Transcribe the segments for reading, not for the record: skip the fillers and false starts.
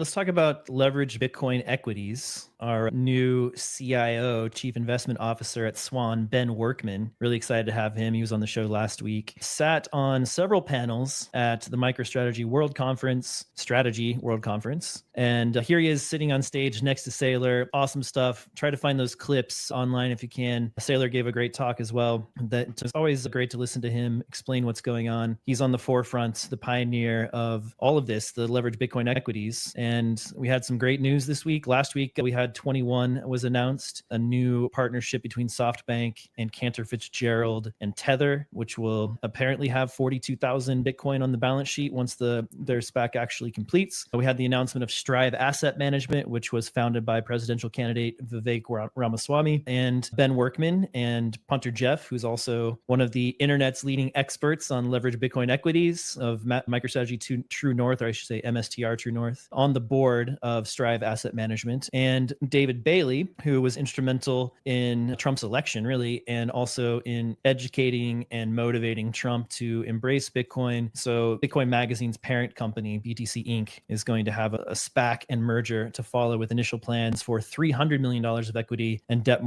Let's talk about leverage Bitcoin equities. Our new CIO, Chief Investment Officer at Swan, Ben Workman. Really excited to have him. He was on the show last week. Sat on several panels at the MicroStrategy World Conference, Strategy World Conference. And here he is sitting on stage next to Saylor. Awesome stuff. Try to find those clips online if you can. Saylor gave a great talk as well. It's always great to listen to him explain what's going on. He's on the forefront, the pioneer of all of this, the leverage Bitcoin equities. And we had some great news this week. Last week, we had 21 was announced, a new partnership between SoftBank and Cantor Fitzgerald and Tether, which will apparently have 42,000 Bitcoin on the balance sheet once their SPAC actually completes. We had the announcement of Strive Asset Management, which was founded by presidential candidate Vivek Ramaswamy and Ben Workman and Punter Jeff, who's also one of the internet's leading experts on leverage Bitcoin equities of MicroStrategy True North, or I should say MSTR True North, on the board of Strive Asset Management, and David Bailey, who was instrumental in Trump's election, really, and also in educating and motivating Trump to embrace Bitcoin. So Bitcoin Magazine's parent company, BTC Inc., is going to have a SPAC and merger to follow with initial plans for $300 million of equity and debt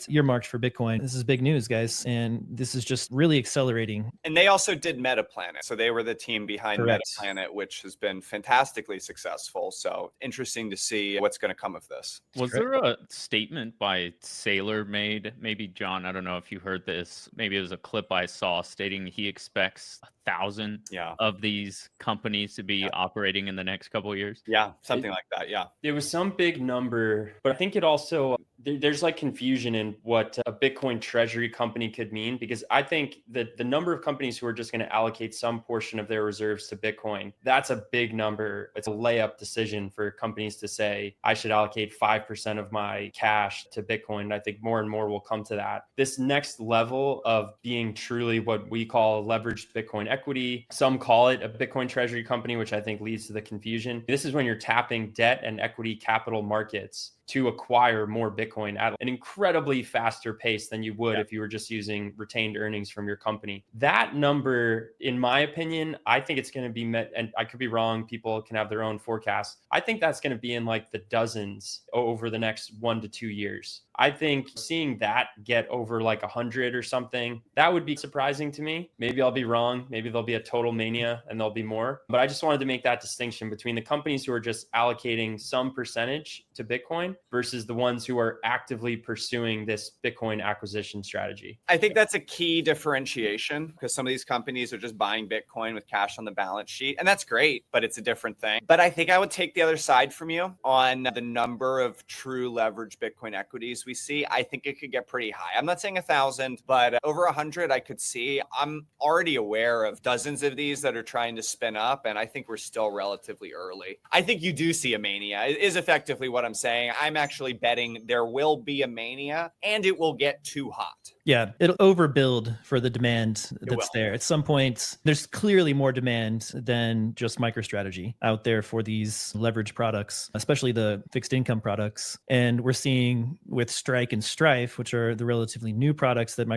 earmarked for Bitcoin. This is big news, guys, and this is just really accelerating. And they also did MetaPlanet. So they were the team behind Correct. MetaPlanet, which has been fantastically successful. So interesting to see what's going to come of this. Was there a statement by Saylor made? Maybe, John, I don't know if you heard this. Maybe it was a clip I saw stating he expects 1,000 of these companies to be operating in the next couple of years. Yeah, something like that. Yeah. It was some big number, but I think it also, there's like confusion in what a Bitcoin treasury company could mean, because I think that the number of companies who are just going to allocate some portion of their reserves to Bitcoin, that's a big number. It's a layup decision for companies to say, I should allocate 5% of my cash to Bitcoin. I think more and more will come to that. This next level of being truly what we call leveraged Bitcoin equity, some call it a Bitcoin treasury company, which I think leads to the confusion. This is when you're tapping debt and equity capital markets to acquire more Bitcoin at an incredibly faster pace than you would if you were just using retained earnings from your company. That number, in my opinion, I think it's going to be met, and I could be wrong, people can have their own forecasts. I think that's going to be in like the dozens over the next 1 to 2 years. I think seeing that get over like 100 or something, that would be surprising to me. Maybe I'll be wrong. Maybe there'll be a total mania and there'll be more. But I just wanted to make that distinction between the companies who are just allocating some percentage to Bitcoin versus the ones who are actively pursuing this Bitcoin acquisition strategy. I think that's a key differentiation, because some of these companies are just buying Bitcoin with cash on the balance sheet. And that's great, but it's a different thing. But I think I would take the other side from you on the number of true leverage Bitcoin equities we see. I think it could get pretty high. I'm not saying 1,000, but over 100 I could see. I'm already aware of dozens of these that are trying to spin up, and I think we're still relatively early. I think you do see a mania, is effectively what I'm saying. I'm actually betting there will be a mania and it will get too hot. Yeah, it'll overbuild for the demand that's there. At some point, there's clearly more demand than just MicroStrategy out there for these leverage products, especially the fixed income products. And we're seeing with Strike and Strife, which are the relatively new products that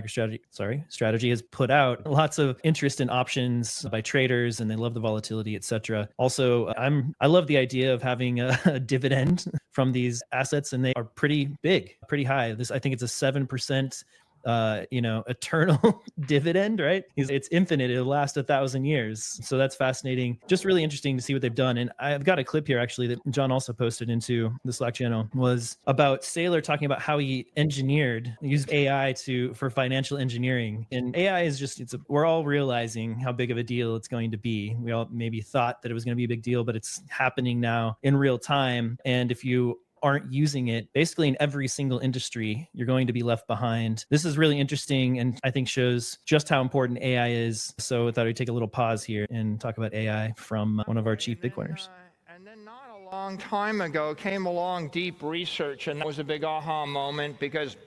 Strategy has put out, lots of interest in options by traders, and they love the volatility, etc. Also, I love the idea of having a dividend from these assets, and they are pretty big, pretty high. I think it's a 7% eternal dividend, right? It's infinite. It'll last 1,000 years. So that's fascinating. Just really interesting to see what they've done. And I've got a clip here actually that John also posted into the Slack channel, was about Saylor talking about how he used AI for financial engineering. And AI is we're all realizing how big of a deal it's going to be. We all maybe thought that it was going to be a big deal, but it's happening now in real time. And if you aren't using it basically in every single industry, you're going to be left behind. This is really interesting, and I think shows just how important AI is. So I thought I'd take a little pause here and talk about AI from one of our chief Bitcoiners. And then not a long time ago came along deep research, and that was a big aha moment, because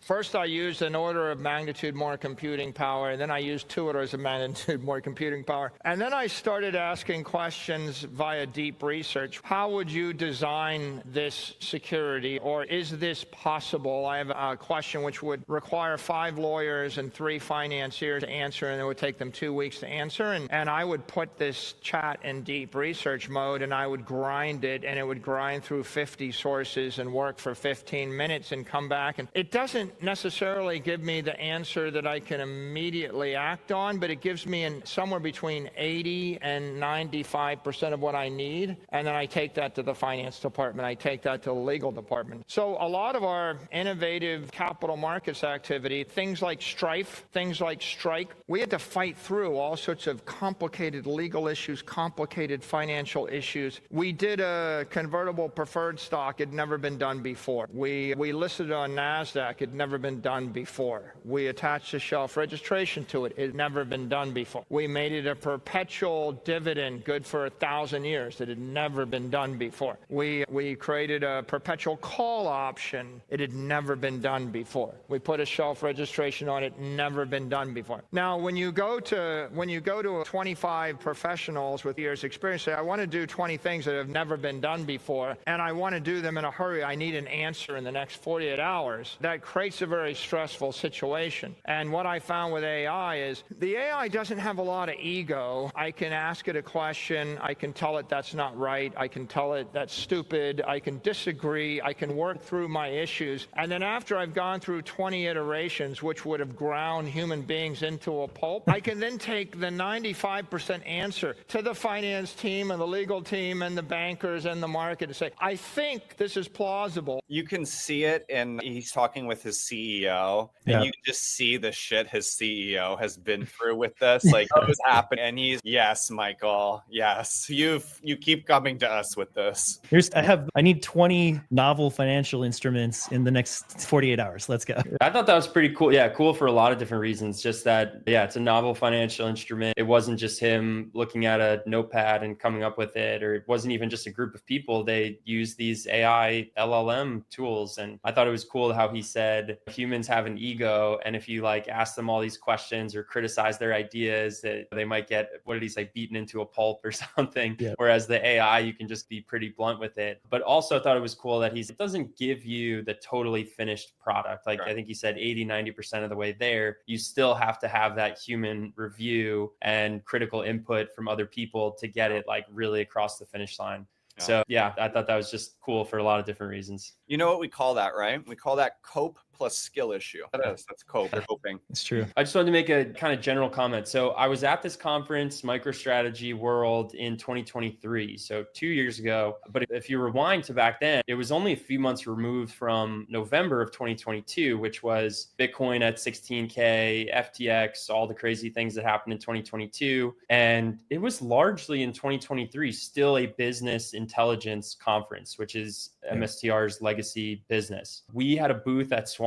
First, I used an order of magnitude more computing power, and then I used 2 orders of magnitude more computing power. And then I started asking questions via deep research. How would you design this security, or is this possible? I have a question which would require 5 lawyers and 3 financiers to answer, and it would take them 2 weeks to answer. And I would put this chat in deep research mode, and I would grind it, and it would grind through 50 sources and work for 15 minutes and come back. And it doesn't necessarily give me the answer that I can immediately act on, but it gives me somewhere between 80 and 95% of what I need. And then I take that to the finance department. I take that to the legal department. So a lot of our innovative capital markets activity, things like Strife, things like Strike, we had to fight through all sorts of complicated legal issues, complicated financial issues. We did a convertible preferred stock. It had never been done before. We listed on NASDAQ. It had never been done before. We attached a shelf registration to it. It had never been done before. We made it a perpetual dividend, good for 1,000 years. It had never been done before. We created a perpetual call option. It had never been done before. We put a shelf registration on it. Never been done before. Now, when you go to 25 professionals with years experience, say, I want to do 20 things that have never been done before, and I want to do them in a hurry. I need an answer in the next 48 hours. That creates a very stressful situation. And what I found with AI is the AI doesn't have a lot of ego. I can ask it a question. I can tell it that's not right. I can tell it that's stupid. I can disagree. I can work through my issues. And then after I've gone through 20 iterations, which would have ground human beings into a pulp, I can then take the 95% answer to the finance team and the legal team and the bankers and the market and say, I think this is plausible. You can see it, and he's talking with his CEO, and you can just see the shit his CEO has been through with this. Like, what was happening? And he's, yes, Michael, yes, you keep coming to us with this. I need 20 novel financial instruments in the next 48 hours. Let's go. I thought that was pretty cool. Yeah, cool for a lot of different reasons. Just that, yeah, it's a novel financial instrument. It wasn't just him looking at a notepad and coming up with it, or it wasn't even just a group of people. They used these AI LLM tools. And I thought it was cool how he said humans have an ego. And if you like ask them all these questions or criticize their ideas, that they might get, what did he say, beaten into a pulp or something. Yeah. Whereas the AI, you can just be pretty blunt with it. But also I thought it was cool that it doesn't give you the totally finished product. Like, right. I think he said 80-90% of the way there, you still have to have that human review and critical input from other people to get it like really across the finish line. Yeah. So yeah, I thought that was just cool for a lot of different reasons. You know what we call that, right? We call that cope plus skill issue. That's cope. Coping. It's true. I just wanted to make a kind of general comment. So I was at this conference, MicroStrategy World, in 2023. So 2 years ago. But if you rewind to back then, it was only a few months removed from November of 2022, which was Bitcoin at 16K, FTX, all the crazy things that happened in 2022. And it was largely in 2023 still a business intelligence conference, which is MSTR's legacy business. We had a booth at Swan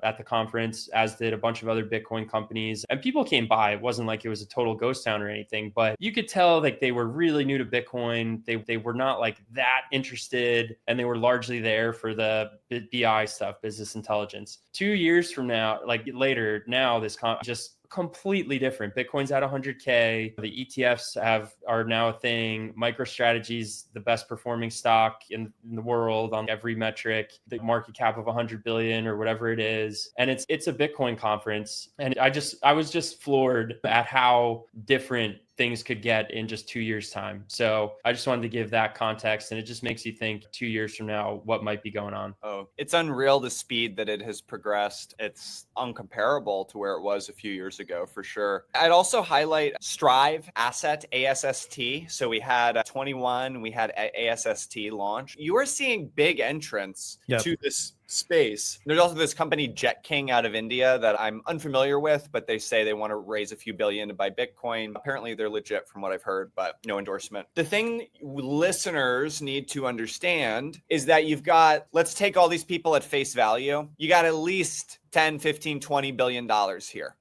at the conference, as did a bunch of other Bitcoin companies, and people came by. It wasn't like it was a total ghost town or anything, but you could tell like they were really new to Bitcoin. They were not like that interested, and they were largely there for the BI stuff, business intelligence. 2 years from now, like later, now this just completely different. Bitcoin's at 100K. The ETFs are now a thing. MicroStrategy's the best performing stock in the world on every metric. The market cap of 100 billion or whatever it is. And it's a Bitcoin conference. And I was just floored at how different things could get in just 2 years' time. So I just wanted to give that context, and it just makes you think 2 years from now, what might be going on. Oh, it's unreal the speed that it has progressed. It's uncomparable to where it was a few years ago, for sure. I'd also highlight Strive Asset, ASST. So we had 21, we had ASST launch. You are seeing big entrants to this space. There's also this company Jet King out of India that I'm unfamiliar with, but they say they want to raise a few billion to buy Bitcoin. Apparently they're legit from what I've heard, but no endorsement. The thing listeners need to understand is that you've got, let's take all these people at face value. You got at least 10, 15, 20 billion dollars here.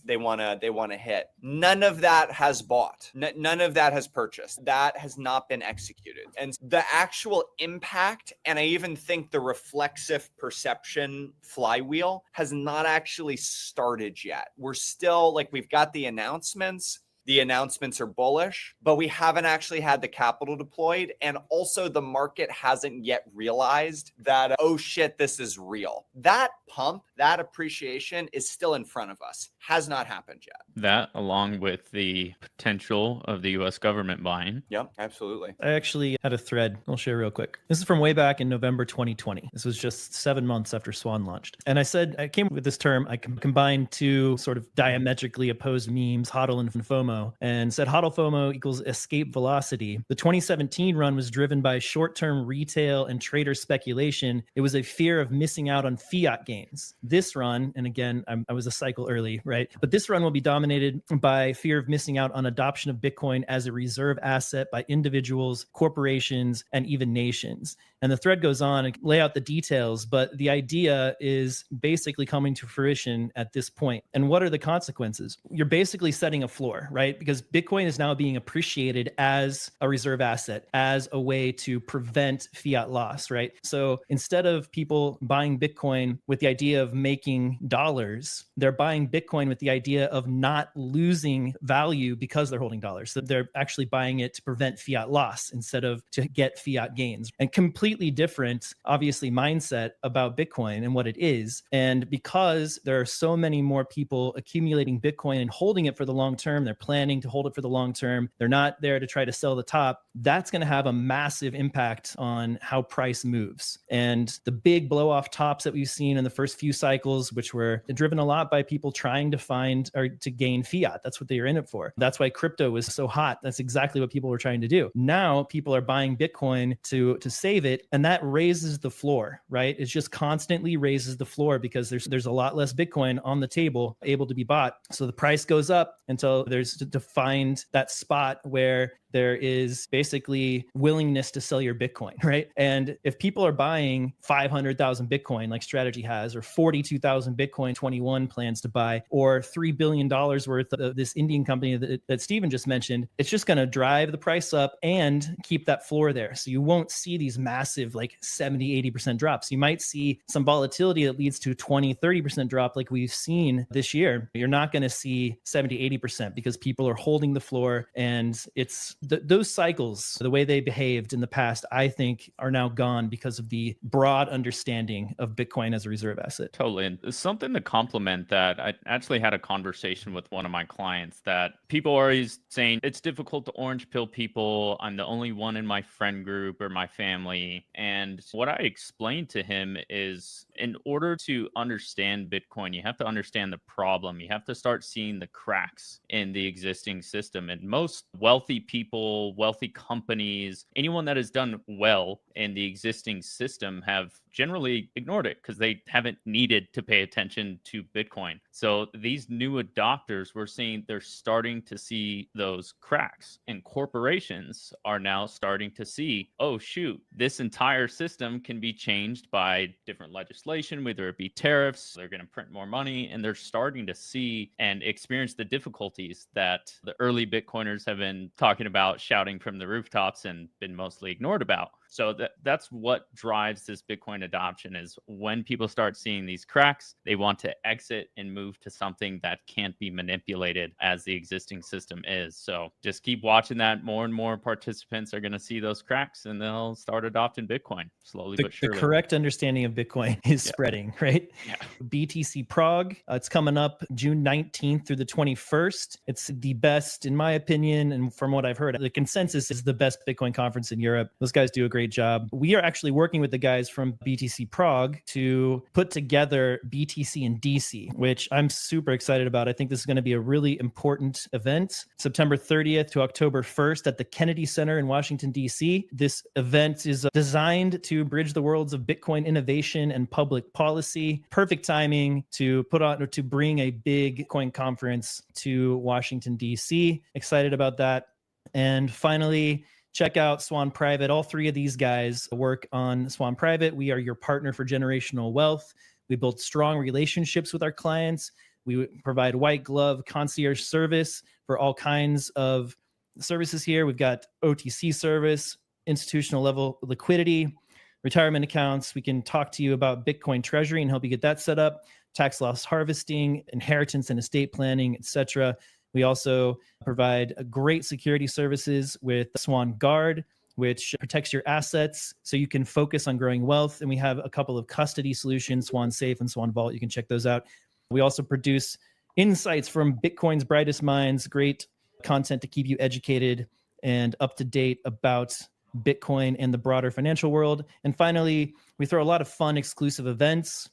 They want to hit. None of that has bought. None of that has purchased. That has not been executed. And the actual impact, and I even think the reflexive perception flywheel has not actually started yet. We're still like, we've got the announcements. The announcements are bullish, but we haven't actually had the capital deployed. And also the market hasn't yet realized that, oh shit, this is real. That pump, that appreciation is still in front of us. Has not happened yet. That, along with the potential of the US government buying. Yep, absolutely. I actually had a thread I'll share real quick. This is from way back in November 2020. This was just 7 months after Swan launched. And I said, I came up with this term, I combined two sort of diametrically opposed memes, HODL and FOMO, and said HODL FOMO equals escape velocity. The 2017 run was driven by short-term retail and trader speculation. It was a fear of missing out on fiat gains. This run, and again, I was a cycle early, right? But this run will be dominated by fear of missing out on adoption of Bitcoin as a reserve asset by individuals, corporations, and even nations. And the thread goes on and lay out the details, but the idea is basically coming to fruition at this point. And what are the consequences? You're basically setting a floor, right? Because Bitcoin is now being appreciated as a reserve asset, as a way to prevent fiat loss, right? So instead of people buying Bitcoin with the idea of making dollars, they're buying Bitcoin with the idea of not losing value because they're holding dollars. So they're actually buying it to prevent fiat loss instead of to get fiat gains. And completely different, obviously, mindset about Bitcoin and what it is. And because there are so many more people accumulating Bitcoin and holding it for the long term, they're planning to hold it for the long term, they're not there to try to sell the top, that's going to have a massive impact on how price moves. And the big blow off tops that we've seen in the first few cycles, which were driven a lot by people trying to find or to gain fiat. That's what they were in it for. That's why crypto was so hot. That's exactly what people were trying to do. Now people are buying Bitcoin to save it, and that raises the floor, right? It just constantly raises the floor because there's a lot less Bitcoin on the table able to be bought. So the price goes up until there's to find that spot where there is basically willingness to sell your Bitcoin, right? And if people are buying 500,000 Bitcoin like Strategy has, or 42,000 Bitcoin 21 plans to buy, or $3 billion worth of this Indian company that Steven just mentioned, it's just going to drive the price up and keep that floor there. So you won't see these massive like 70, 80% drops. You might see some volatility that leads to 20, 30% drop like we've seen this year. You're not going to see 70, 80% because people are holding the floor, and it's those cycles, the way they behaved in the past, I think are now gone because of the broad understanding of Bitcoin as a reserve asset. Totally. And something to complement that, I actually had a conversation with one of my clients that people are always saying it's difficult to orange pill people. I'm the only one in my friend group or my family. And what I explained to him is, in order to understand Bitcoin, you have to understand the problem. You have to start seeing the cracks in the existing system. And most wealthy people, wealthy companies, anyone that has done well in the existing system have generally ignored it because they haven't needed to pay attention to Bitcoin. So these new adopters, we're seeing they're starting to see those cracks, and corporations are now starting to see, oh shoot, this entire system can be changed by different legislation, whether it be tariffs, they're going to print more money, and they're starting to see and experience the difficulties that the early Bitcoiners have been talking about, shouting from the rooftops, and been mostly ignored about. So that's what drives this Bitcoin adoption, is when people start seeing these cracks, they want to exit and move to something that can't be manipulated as the existing system is. So just keep watching that. More and more participants are going to see those cracks, and they'll start adopting Bitcoin slowly but surely. The correct understanding of Bitcoin is spreading, right? Yeah. BTC Prague, it's coming up June 19th through the 21st. It's the best, in my opinion, and from what I've heard, the consensus is the best Bitcoin conference in Europe. Those guys do a great job. We are actually working with the guys from BTC Prague to put together BTC in DC, which I'm super excited about. I think this is going to be a really important event. September 30th to October 1st at the Kennedy Center in Washington, DC. This event is designed to bridge the worlds of Bitcoin innovation and public policy. Perfect timing to put on or to bring a big coin conference to Washington, DC. Excited about that. And finally, check out Swan Private. All three of these guys work on Swan Private. We are your partner for generational wealth. We build strong relationships with our clients. We provide white glove concierge service for all kinds of services here. We've got OTC service, institutional level liquidity, retirement accounts. We can talk to you about Bitcoin treasury and help you get that set up, tax loss harvesting, inheritance and estate planning, etc. We also provide great security services with Swan Guard, which protects your assets so you can focus on growing wealth. And we have a couple of custody solutions, Swan Safe and Swan Vault. You can check those out. We also produce insights from Bitcoin's brightest minds, great content to keep you educated and up to date about Bitcoin and the broader financial world. And finally, we throw a lot of fun exclusive events.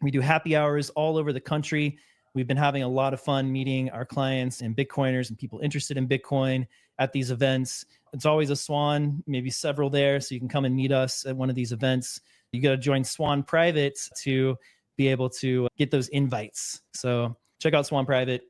We do happy hours all over the country. We've been having a lot of fun meeting our clients and Bitcoiners and people interested in Bitcoin at these events. It's always a Swan, maybe several there, so you can come and meet us at one of these events. You got to join Swan Private to be able to get those invites. So check out Swan Private.